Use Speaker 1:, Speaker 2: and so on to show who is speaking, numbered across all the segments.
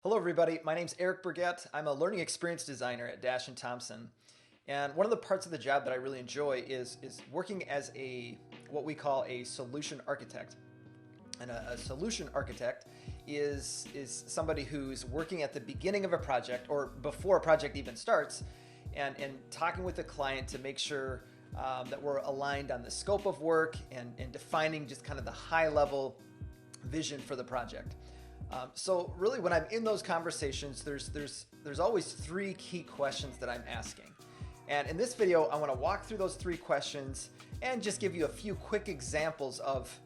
Speaker 1: Hello everybody, my name's Eric Berget. I'm a learning experience designer at Dashe and Thomson. And one of the parts of the job that I really enjoy is working as what we call a solution architect. And a solution architect is somebody who's working at the beginning of a project or before a project even starts and talking with the client to make sure that we're aligned on the scope of work and defining just kind of the high level vision for the project. So really when I'm in those conversations, there's always three key questions that I'm asking. And in this video, I want to walk through those three questions and just give you a few quick examples of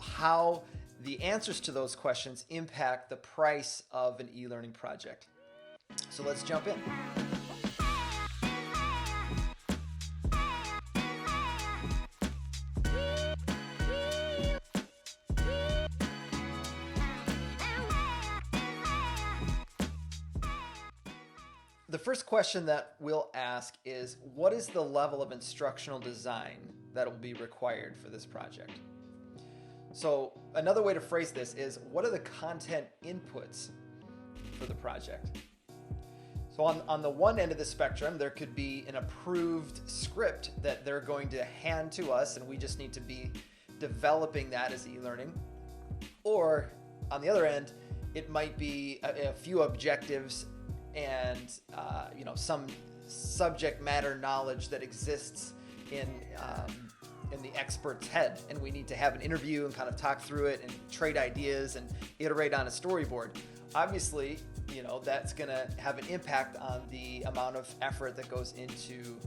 Speaker 1: how the answers to those questions impact the price of an e-learning project. So let's jump in. The first question that we'll ask is, what is the level of instructional design that will be required for this project? So another way to phrase this is, what are the content inputs for the project? So on the one end of the spectrum, there could be an approved script that they're going to hand to us, and we just need to be developing that as e-learning. Or on the other end, it might be a few objectives and some subject matter knowledge that exists in the expert's head, and we need to have an interview and kind of talk through it and trade ideas and iterate on a storyboard. Obviously, that's going to have an impact on the amount of effort that goes into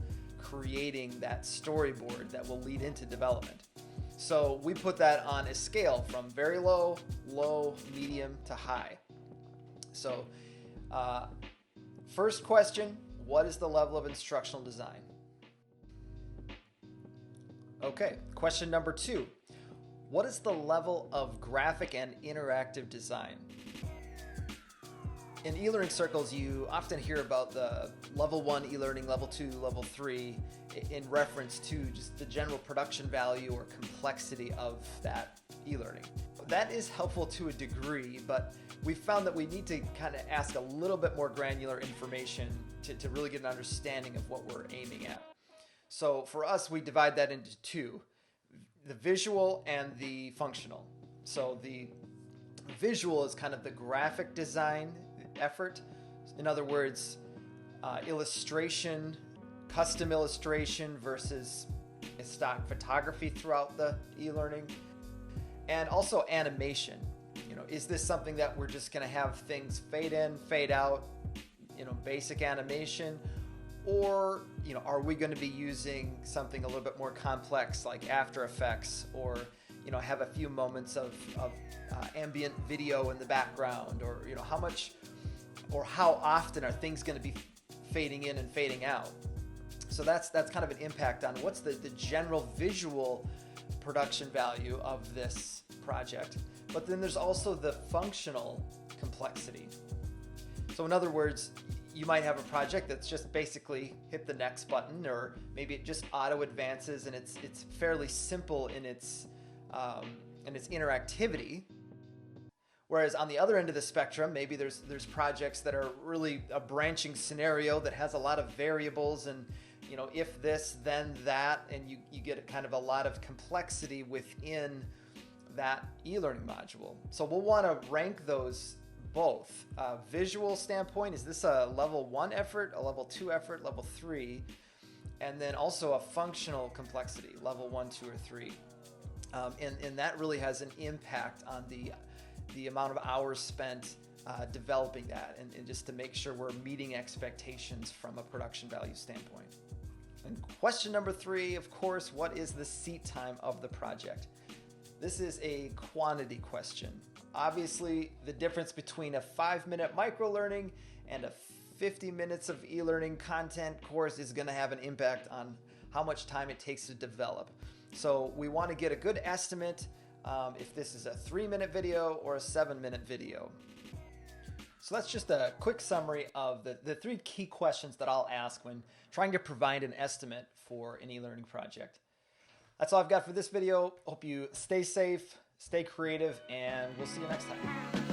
Speaker 1: creating that storyboard that will lead into development. So we put that on a scale from very low, medium to high. So first question, what is the level of instructional design? Okay, question number 2. What is the level of graphic and interactive design? In e-learning circles, you often hear about the level 1 e-learning, level 2, level 3 in reference to just the general production value or complexity of that e-learning. That is helpful to a degree, but we found that we need to kind of ask a little bit more granular information to really get an understanding of what we're aiming at. So for us, we divide that into two, the visual and the functional. So the visual is kind of the graphic design effort. In other words, illustration, custom illustration versus stock photography throughout the e-learning. And also animation. Is this something that we're just going to have things fade in, fade out, basic animation? Or, are we going to be using something a little bit more complex like After Effects, or, have a few moments of ambient video in the background, or, how much or how often are things going to be fading in and fading out? So that's kind of an impact on what's the general visual production value of this project. But then there's also the functional complexity. So in other words, you might have a project that's just basically hit the next button, or maybe it just auto advances and it's fairly simple in its interactivity. Whereas on the other end of the spectrum, maybe there's projects that are really a branching scenario that has a lot of variables and if this, then that, and you get kind of a lot of complexity within that e-learning module. So we'll want to rank those both. Visual standpoint, is this a level 1 effort, a level 2 effort, level 3? And then also a functional complexity, level 1, 2, or 3. And that really has an impact on the amount of hours spent developing that and just to make sure we're meeting expectations from a production value standpoint. And question number 3, of course, what is the seat time of the project? This is a quantity question. Obviously, the difference between a 5-minute micro-learning and a 50 minutes of e-learning content course is going to have an impact on how much time it takes to develop. So we want to get a good estimate if this is a 3-minute video or a 7-minute video. So that's just a quick summary of the 3 key questions that I'll ask when trying to provide an estimate for an e-learning project. That's all I've got for this video. Hope you stay safe, stay creative, and we'll see you next time.